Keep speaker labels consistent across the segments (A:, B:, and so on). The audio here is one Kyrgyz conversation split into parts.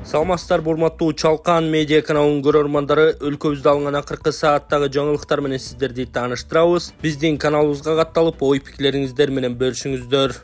A: Саламатсыздар урматтуу Чалкан медиа каналынын көрөрмандары, өлкөбүздө алынган акыркы сааттагы жаңылыктар менен сиздерди тааныштырабыз. Биздин каналыбызга катталып, ой пикирлериңиздер менен бөлүшүңүздөр.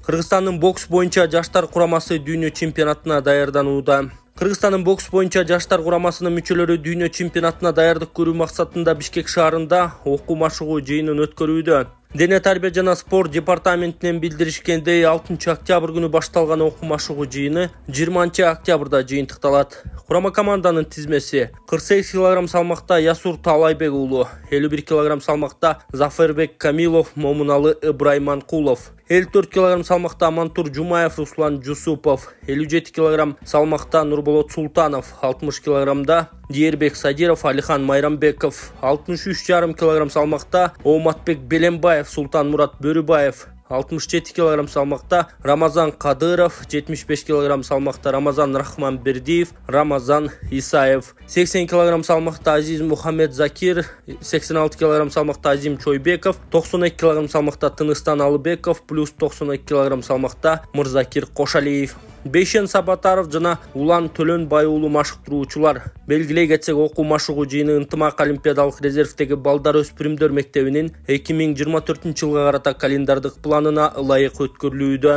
A: Кыргызстандын бокс боюнча жаштар курамасы дүйнө чемпионатына даярданууда. Кыргызстандын бокс боюнча жаштар курамасынын мүчөлөрү дүйнө чемпионатына даярдык көрүү максатында Бишкек шаарында окуу машыгуу жыйынын өткөрүүдө. Дене тарбия жана спорт департаментинен билдиришкендей, 6 октябрь күнү башталган окуу машыгуу жыйыны 20 октябрда жыйынтыкталат. Курама команданын тизмеси: 48 кг салмакта Ясур Талайбек уулу, 51 кг салмакта Зафербек Камилов, Момуналы Ыбрайманкулов, 54 кг салмакта Амантур Жумаев, Руслан Жусупов, 57 кг салмакта Нурболот Султанов, 60 кгда Диербек Садиров, Алихан Майрамбеков, 63,5 кг салмакта Ооматбек Беленбаев, Султан Мурат Бөрүбаев, 67 кг салмакта Рамазан Кадыров, 75 кг салмакта Рамазан Рахманбердиев, Рамазан Исаев, 80 кг салмакта Азиз Мухаммед Закир, 86 кг салмакта Азим Чойбеков, 92 кг салмакта Тыныстан Алыбеков, плюс 92 кг салмакта Мырзакир Кошалиев. Бейшен Сабатаров жана Улан Төлөнбай уулу машыктыруучулар. Белгилей кетсек, окуу машыгуу жыйыны ынтымак олимпиадалык резервдеги балдар өспүрүмдөр мектебинин 2024-жылга карата календардык планына ылайык өткөрүлүүдө.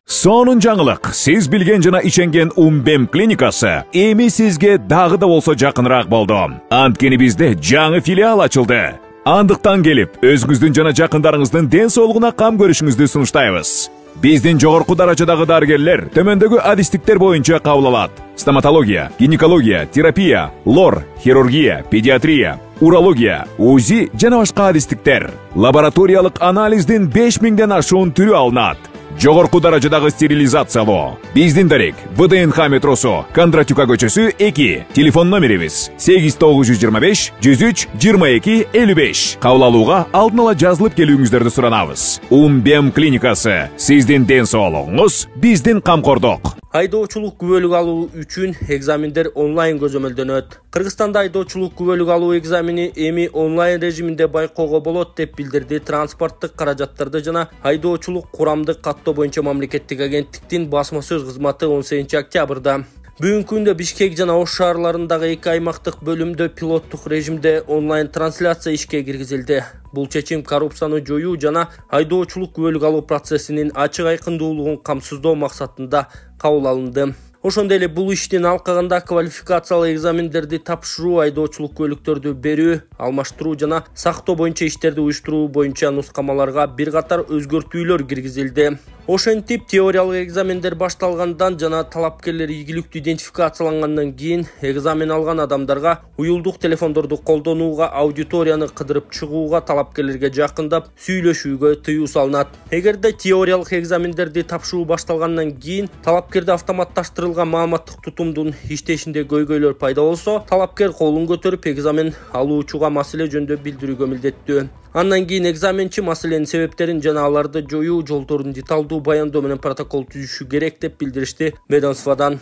B: Сонун жаңылык, сиз билген жана иченген Умбем клиникасы эми сизге дагы да болсо жакыныраак болду. Анткени бизде жаңы филиал ачылды. Андыктан келип, өзүңүздүн жана жакындарыңыздын ден соолугуна кам көрүшүңүздү сунуштайбыз. Биздин жогорку даражадагы дарыгерлер төмөндөгү адистиктер боюнча кабыл алат: стоматология, гинекология, терапия, лор, хирургия, педиатрия, урология, УЗИ жана башка адистиктер. Лабораториялык анализдин 5000ден ашуун түрү алынат. Жогорку даражадагы стерилизациялоо. Биздин дарек ВДНХ метросу, Кондратюка көчөсү 2. Телефон номерибиз 8925 103 22 55. Кабыл алууга алдын ала жазылып келүүңүздөрдү суранабыз. Умбем клиникасы. Сиздин ден соолугуңуз, биздин камкордук.
A: Айдоочулук күбөлүк алуу үчүн экзамендер онлайн көзөмөлдөнөт. Кыргызстанда айдоочулук күбөлүк алуу экзамени эми онлайн режиминде байкоого болот деп билдирди Транспорттук каражаттарды жана айдоочулук курамдык каттоо боюнча мамлекеттик агенттиктин басма сөз кызматы 18 октябрда. Бүгүнкү күндө Бишкек жана Ош шаарларындагы 2 аймактык бөлүмдө пилоттук режимде онлайн трансляция ишке киргизилди. Бул чечим коррупцияны жоюу жана айдоочулук күбөлүк алуу процессинин ачык айкындуулугун камсыздоо максатында кабыл алынды. Ошондой эле бул иштин алкагында квалификациялык экзамендерди тапшыруу, айдоочулук күбөлүктөрдү берүү, алмаштыруу жана сактоо боюнча иштерди уюштуруу боюнча нускамаларга бир катар өзгөртүүлөр киргизилди. Ошентип, теориялык экзамендер башталгандан жана талапкерлер ийгиликтүү идентификациялангандан кийин экзамен алган адамдарга уюлдук телефондорду колдонууга, аудиторияны кыдырып чыгууга, талапкерлерге жакындап сүйлөшүүгө тыюу салынат. Эгерде теориялык экзамендерди тапшыруу башталгандан кийин талапкерде автоматташтырылган маалыматтык тутумдун иштешинде көйгөйлөр пайда болсо, талапкер колун көтөрүп экзамен алуучуга маселе жөнүндө билдирүүгө милдеттүү. Андан кийин экзаменчи маселенин себептерин жана аларды жоюу жолдорун деталдуу баяндоо менен протокол түзүшү керек деп билдиришти ведомстводан.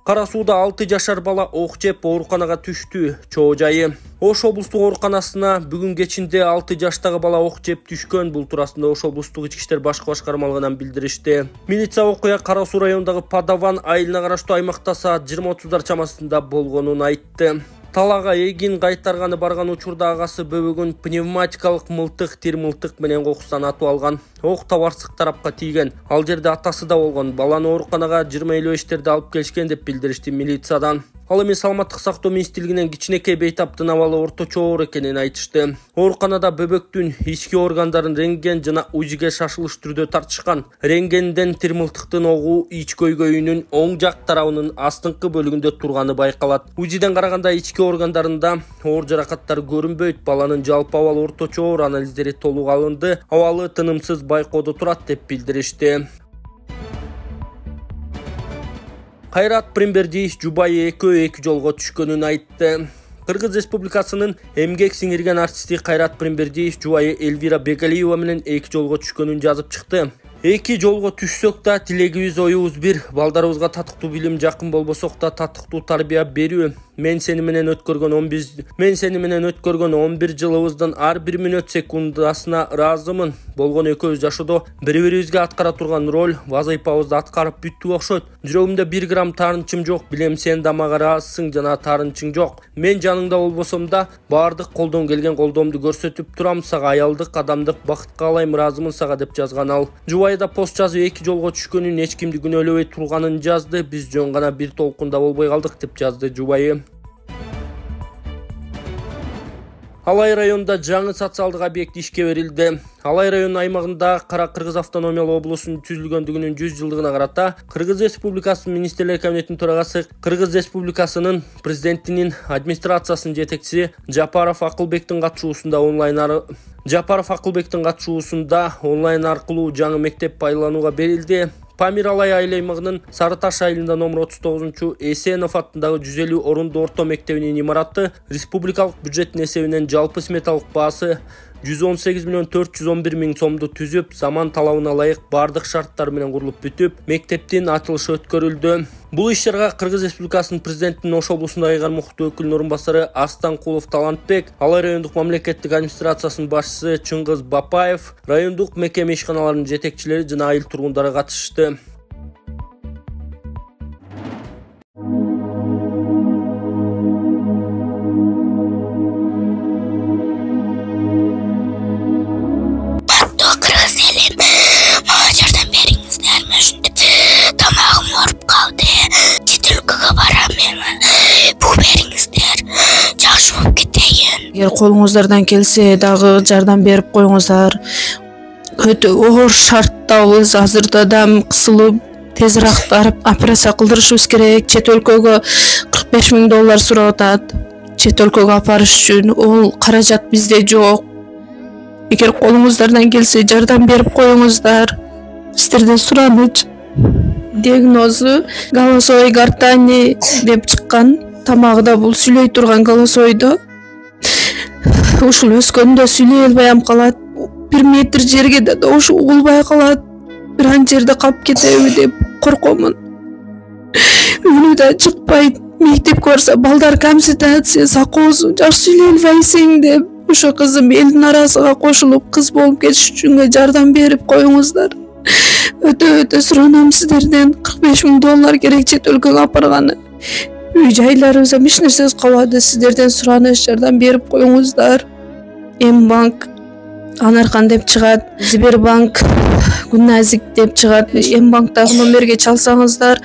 A: Кара сууда 6 жашар бала ок жеп ооруканага түштү. Чоо жайы. Ош облустук ооруканасына бүгүн кечинде 6 жаштагы бала ок жеп түшкөн. Бул туурасында Ош облустук ички иштер башкы башкармалыгынан билдиришти. Милиция окуя Кара суу районундагы Падаван айылына караштуу аймакта саат 20:30 чамасында болгонун айтты. Талага эгин кайтарганы барган учурда агасы бөбөгүн пневматикалык мылтык, тир мылтык менен кокустан атып алган. Ок табарсык тарапка тийген. Ал жерде атасы да болгон. Баланы ооруканага 20:55 алып келишкен деп билдиришти милициядан. Ал эми саламаттык сактоо министрлигинен кичинекей бейтаптын абалы орточо оор экенин айтышты. Ооруканада бөбөктүн ички органдарын рентген жана УЗИге шашылыш түрдө тартышкан. Рентгенден тир мылтыктын огу ич көйгөйүнүн оң жак тарабынын астыңкы бөлүгүндө турганы байкалат. УЗИден караганда ички органдарында оор жаракаттар көрүнбөйт. Баланын жалпы абалы орточо оор, анализдери толук алынды. Абалы тынымсыз байкоодо турат деп билдиришти. Кайрат Прембердиев жубайы экөө эки жолго түшкөнүн айтты. Кыргыз Республикасынын эмгек сиңирген артисти Кайрат Прембердиев жубайы Элвира Бегалиева менен эки жолго түшкөнүн жазып чыкты. Эки жолго түшсөк да тилегибиз оюбуз бир. Балдарыбызга татыктуу билим жакын болбосок да татыктуу тарбия берүү. Мен сени менен өткөргөн 11 жылыбыздын ар бир мүнөт секундасына ыраазымын. Болгон экөөбүз жашоодо бири-бирибизге аткара турган роль, вазыйпабызды аткарып бүттүк окшойт. Жүрөгүмдө 1 грамм таарынчым жок. Билем сен да мага ыраазысың жана таарынчың жок. Мен жаныңда болбосом да баардык колдон келген колдоомду көрсөтүп турам. Сага аялдык, адамдык бакыт каалайм, ыраазымын сага деп жазган ал. Жубайда пост жазып эки жолго түшкөнүн, эч кимди күнөөлөбөй турганын жазды. Биз жөн гана бир толкунда болбой калдык деп жазды жубайы. Алай районунда жаңы социалдык объект ишке берилди. Алай районунун аймагында Кара Кыргыз автономиялык облусунун түзүлгөндүгүнүн 100 жылдыгына карата Кыргыз Республикасынын Министрлер Кабинетинин төрагасы, Кыргыз Республикасынын президентинин администрациясынын жетекчиси Жапаров Акылбектин катышуусунда онлайн аркылуу жаңы мектеп пайдаланууга берилди. Памир Алай айыл аймагынын Сары Таш айылында номер 39 Эсенов аттындагы 150 орундуу орто мектебинин имараты республикалык бюджеттин эсебинен жалпы сметалык баасы 118.411.000 сомду түзүп, заман талабына ылайык бардык шарттар менен курулуп бүтүп, мектептин ачылышы өткөрүлдү. Бул иш-чарага Кыргыз Республикасынын президентинин Ош облусундагы кармактуу өкүлүнүн орун басары Астанкулов Талантбек, Алай райондук мамлекеттик администрациясынын башчысы Чыңгыз Бапаев, райондук мекеме ишканаларынын жетекчилери жана айыл тургундары катышты.
C: Эгер колуңуздардан келсе дагы жардам берип коюңуздар. Өтө оор шарттабыз. Азырда дам кысылып, тезирээк барып операция кылдырышыбыз керек. Чет өлкөгө $45.000 сурап атат. Чет өлкөгө апарыш үчүн ол каражат бизде жок. Эгер колуңуздардан келсе жардам берип коюңуздар. Сиздерден сураныч. Диагнозу голосовой гортани деп чыккан. Тамагыда бул сүйлөй турган голосойдо. Ушул өскөндө сүйлөй албай калат. 1 метр жерге да ушу угулбай калат. Бир ан жерде калып кетеби деп коркомун. Үнү да чыкпайт. Мектепке барса балдар камсытат, сен сакоосуң, жакшы сүйлөй албайсың деп. Ошо кызым элдин арасына кошулуп кыз болуп кетиш үчүн жардам берип коюңуздар. Өтө суранам сиздерден. $45.000 керек чет өлкөгө апарганы. Үй жайларыбызга эч нерсебиз калбады. Сиздерден сураныш, жардам берип коюңуздар. М-банк Анархан деп чыгат, Сбербанк Гүнназик деп чыгат. М-банктагы номерге чалсаңыздар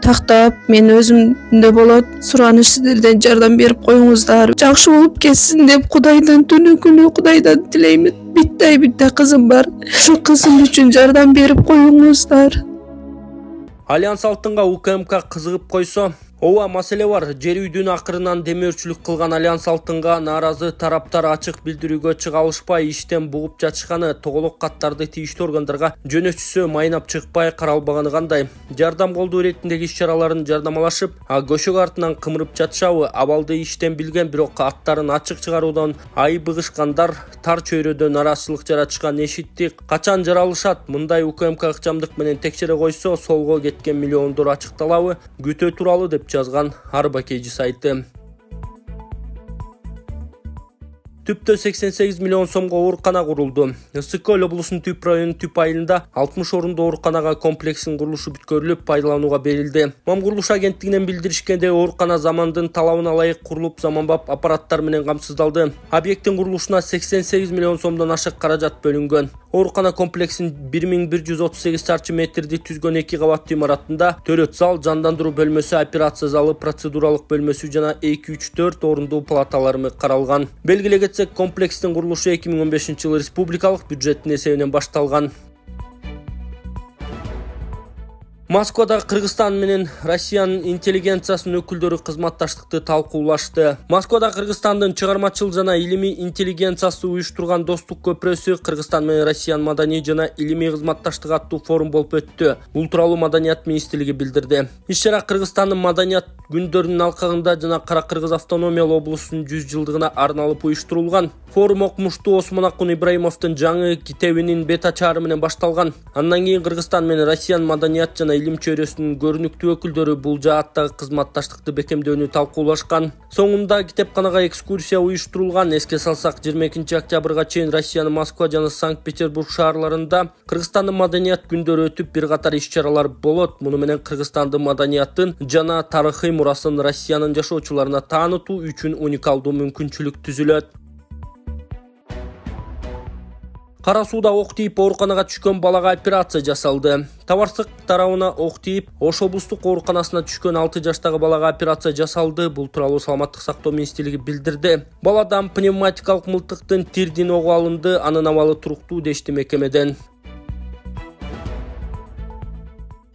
C: тактап мен өзүмдө болот. Сураныш, сиздерден жардам берип коюңуздар. Жакшы болуп кетсин деп Кудайдан түнү күнү Кудайдан тилеймин. Битте кызым бар. Ошо кызым үчүн жардам берип коюңуздар.
A: Альянс алтынга УКМК кызыгып койсо, ооба маселе бар. Жер үйдүн акырынан демөөрчүлүк кылган Альянс алтынга нааразы тараптар ачык билдирүүгө чыга алышпай, иштен бугуп жатышканы, тоголок каттарды тийиштүү органдарга жөнөтүшсө майнап чыкпай каралбаганы кандай? Жардам колдоо иретиндеги иш-чараларын жардамалашып, көшөк артынан кымырып жатышабы? Абалды иштен билген, бирок аттарын ачык чыгаруудан айбыгышкандар тар чөйрөдө нараазычылык жаратышкан эшиттик. Качан жаралышат? Мындай УКМК ыкчамдык менен текшере койсо, солго кеткен миллиондор ачыкталабы? Күтө туралы деп жазган Арбакейжи сайты. Түптө 88 миллион сомго оорукана курулду. Ысык-Көл облусунун Түп районунун Түп айылында 60 орундуу ооруканага комплексин курулушу бүткөрүлүп, пайдаланууга берилди. Мам курулуш агенттигинен билдиришкенде, оорукана замандын талабына ылайык курулуп, заманбап аппараттар менен камсыздалды. Объекттин курулушуна 88 миллион сомдон ашык каражат бөлүнгөн. Оорукана комплексин 1138 чарчы метрди түзгөн 2 кабаттуу имаратында төрөт зал, жандандыруу бөлмөсү, операция залы, процедуралык бөлмөсү жана 2-3-4 орундуу палаталары каралган. Белгилеге комплекстин курулушу 2015 жылы республикалык бюджеттин эсебинен башталган. Москвада Кыргызстан менен Россиянын интеллигенциясынын өкүлдөрү кызматташтыкты талкуулашты. Москвада Кыргызстандын чыгармачыл жана илимий интеллигенциясы уюштурган достук көпүрөсү Кыргызстан менен Россиянын маданий жана илимий кызматташтыгы аттуу форум болуп өттү. Бул тууралуу Маданият министрлиги билдирди. Иш-чара Кыргызстандын маданият күндөрүнүн алкагында жана Кара Кыргыз автономиялуу облусунун 100 жылдыгына арналып уюштурулган. Форум окумуштуу Осмонакун Ибраимовдун жаңы китебинин бет ачары менен башталган. Андан кийин Кыргызстан менен Россиянын маданият жана илим чөйрөсүнүн көрүнүктүү өкүлдөрү бул жааттагы кызматташтыкты бекемдөөнү талкуулашкан. Соңунда китепканага экскурсия уюштурулган. Эске салсак, 22 октябрга чейин Россиянын Москва жана Санкт-Петербург шаарларында Кыргызстандын маданият күндөрү өтүп, бир катар иш-чаралар болот. Муну менен Кыргызстандын маданиятын жана тарыхый мурасын Россиянын жашоочуларына таанытуу үчүн уникалдуу мүмкүнчүлүк түзүлөт. Кара сууда ок тийип ооруканага түшкөн балага операция жасалды. Табарсык тарабына ок тийип, Ош облустук ооруканасына түшкөн 6 жаштагы балага операция жасалды. Бул тууралуу Саламаттык сактоо министрлиги билдирди. Баладан пневматикалык мылтыктын тирдин огу алынды, анын абалы туруктуу дешти мекемеден.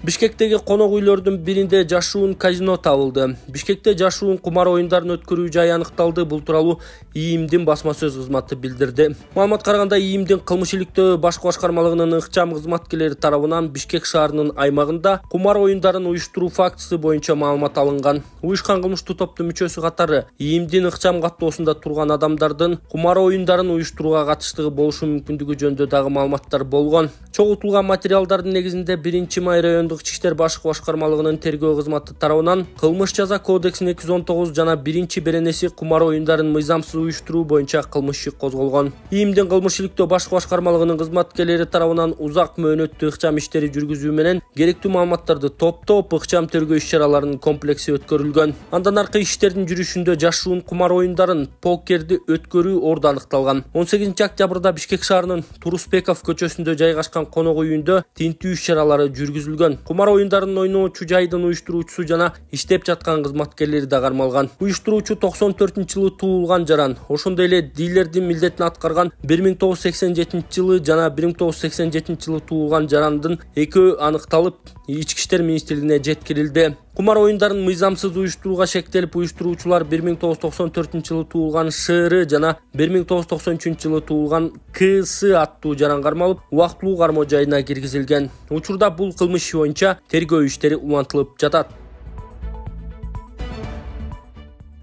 A: Бишкектеги конок үйлөрдүн биринде жашуун казино табылды. Бишкекте жашуун кумар оюндарын өткөрүү жайы аныкталды. Бул тууралуу ИИМдин басма сөз кызматы билдирди. Маалыматка караганда, ИИМдин кылмыш иликтөө башкы башкармалыгынын ыкчам кызматкерлери тарабынан Бишкек шаарынын аймагында кумар оюндарын уюштуруу фактысы боюнча маалымат алынган. Уюшкан кылмыштуу топтун мүчөсү катары ИИМдин ыкчам каттоосунда турган адамдардын кумар оюндарын уюштурууга катыштыгы болушу мүмкүндүгү жөнүндө дагы маалыматтар болгон. Чогултулган материалдардын негизинде 1-Май райондук Ички иштер башкы башкармалыгынын тергөө кызматы тарабынан кылмыш жаза кодексинин 219 жана 1-беренеси кумар оюндарын мыйзамсыз уюштуруу боюнча кылмыш иши козголгон. ИИМдин кылмыш иликтөө башкы башкармалыгынын кызматкерлери тарабынан узак мөөнөттүү ыкчам иштери жүргүзүү менен керектүү маалыматтарды топтоп, ыкчам тергөө иш-чараларынын комплекси өткөрүлгөн. Андан аркы иштердин жүрүшүндө жашуун кумар оюндарын, покерди өткөрүү орду аныкталган. 18 октябрда Бишкек шаарынын Турусбеков көчөсүндө жайгашкан конок үйүндө тинтүү иш-чаралары жүргүзүлгөн. Кумар оюндарын ойноочу жайдын уюштуруучусу жана иштеп жаткан кызматкерлери да кармалган. Уюштуруучу 94-жылы туулган жаран. Ошондой эле дилердин милдетин аткарган 1987-жылы жана 1987-жылы туулган жарандын экөө аныкталып, Ички иштер министрлигине жеткирилди. Кумар оюндарын мыйзамсыз уюштурууга шектелип, уюштуруучулар 1994-жылы туулган ШР жана 1993-жылы туулган КС аттуу жаран кармалып, убактылуу кармоо жайына киргизилген. Учурда бул кылмыш боюнча тергөө иштери улантылып жатат.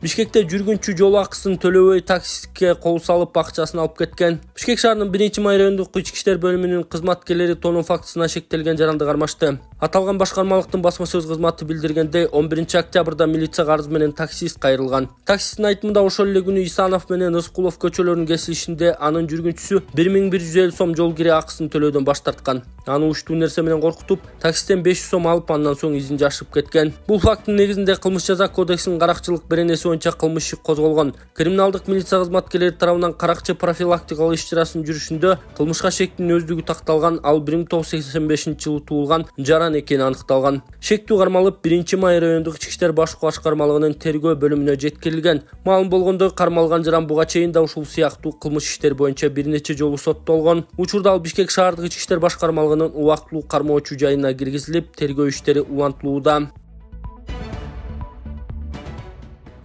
A: Бишкекте жүргүнчү жол акысын төлөбөй таксистке кол салып акчасын алып кеткен. Бишкек шаарынын 1-Май райондук ички иштер бөлүмүнүн кызматкерлери тонуу фактысына шектелген жаранды кармашты. Аталган башкармалыктын басма сөз кызматы билдиргендей, 11 октябрда милиция арыз менен таксист кайрылган. Таксисттин айтымында, ошол эле күнү Исанов менен Ыскулов көчөлөрүнүн кесилишинде анын жүргүнчүсү 1150 сом жол кире акысын төлөөдөн баш тарткан. Аны учтуу нерсе менен коркутуп, таксисттен 500 сом алып, андан соң изин жашып кеткен. Бул факттын негизинде кылмыш жаза кодексинин каракчылык беренеси боюнча кылмыш иши козголгон. Криминалдык милиция кызматкерлери тарабынан каракчы профилактикалык иш-чарасын жүрүшүндө кылмышка шектин өздүгү такталган, ал 1985-жылы туулган жаран экени аныкталган. Шектүү кармалып 1-Май райондук ички иштер башкы башкармалыгынын тергөө бөлүмүнө жеткирилген. Маалым болгондой, кармалган жаран буга чейин да ушул сыяктуу кылмыш иштер боюнча бир нече жолу соттолгон. Учурда ал Бишкек шаардык ички иштер башкармалыгынын убактылуу кармоочу жайына киргизилип, тергөө иштери улантылууда.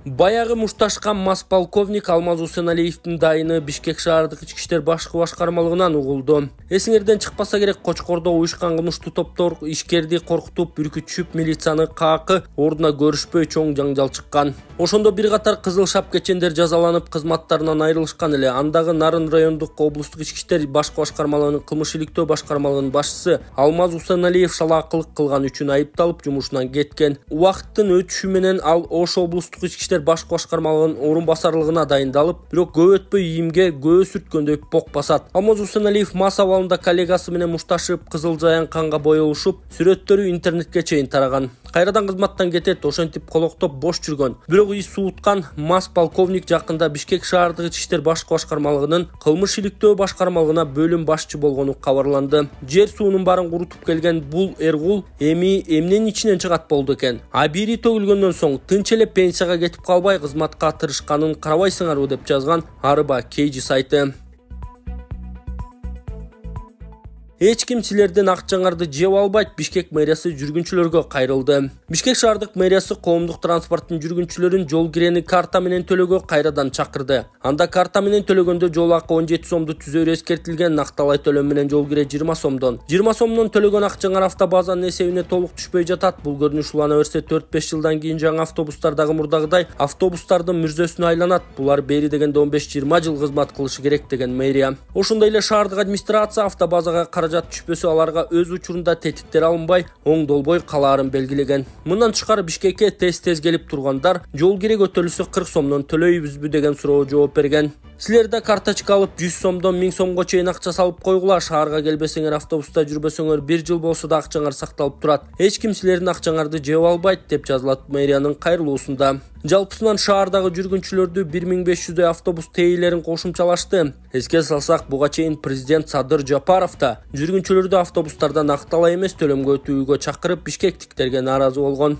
A: Баягы мушташкан мас полковник Алмаз Усеналиевдин дайыны Бишкек шаардык ички иштер башкы башкармалыгынан угулду. Эсиңерден чыкпаса керек, Кочкордо уюшкан кылмыштуу топтор ишкерди коркутуп, үркүтүшүп, милицияны каакы ордуна көрүшпөй чоң жаңжал чыккан. Ошондо бир катар кызыл шапкечендер жазаланып, кызматтарынан айрылышкан эле. Андагы Нарын райондук облустук ички иштер башкы башкармалыгынын кылмыш иликтөө башкармалыгынын башчысы Алмаз Усеналиев шалаакылык кылган үчүн айыпталып, жумушунан кеткен. Убакыттын өтүшү менен ал Ош облустук ички иштер башкы башкармалыгынын орун басарлыгына дайындалып, бирок көп өтпөй ИИМге көө сүрткөндөй бок басат. Алмаз Усеналиев мас абалында коллегасы менен мушташып, кызыл жаян канга боелушуп, сүрөттөрү интернетке чейин тараган. Кайрадан кызматтан кетет, ошентип колоктоп бош жүргөн. Бирок ис сууткан мас полковник жакында Бишкек шаардык ички иштер башкы башкармалыгынын кылмыш иликтөө башкармалыгына бөлүм башчы болгону кабарланды. Жер суунун баарын курутуп келген бул эргул эми эмненин ичинен чыгат болду экен. Бири төгүлгөндөн соң тынч эле пенсияга кетип калбай кызматка тырышканын карабайсыңарбы деп жазган Арыба Кейжи сайты. Эч ким силерден акчаңарды жеп албайт. Бишкек мэриясы жүргүнчүлөргө кайрылды. Бишкек шаардык мэриясы коомдук транспорттун жүргүнчүлөрүн жол кирени карта менен төлөөгө кайрадан чакырды. Анда карта менен төлөгөндө жол акы 17 сомду түзөөрү эскертилген, накталай төлөм менен жол кире 20 сомдон. 20 сомдон төлөгөн акчаңар автобазанын эсебине толук түшпөй жатат. Бул көрүнүш улана берсе 4-5 жылдан кийин жаңы автобустар дагы мурдагыдай автобустардын мүрзөсүнө айланат. Булар бери дегенде 15-20 жыл кызмат кылышы керек деген мэрия. Ошондой эле шаардык администрация автобазага каражат түшпөсө аларга өз учурунда тетиктер алынбай, оңдолбой калаарын белгилеген. Мындан тышкары Бишкекке тез келип тургандар жол кире көтөрүлсө 40 сомдон төлөйбүзбү деген суроого жооп берген. Силер да карточка алып 100 сомдон 1000 сомго чейин акча салып койгула. Шаарга келбесеңер, автобуста жүрбөсөңөр 1 жыл болсо да акчаңар сакталып турат. Эч ким силердин акчаңарды жеп албайт деп жазылат мэриянын кайрылуусунда. Жалпысынан шаардагы жүргүнчүлөрдү 1500 автобус тейлерин кошумчалашты. Эске салсак, буга чейин президент Садыр Жапаров да жүргүнчүлөрдү автобустардан акталай эмес төлөмгө өтүүгө чакырып бишкектиктерге нааразы болгон.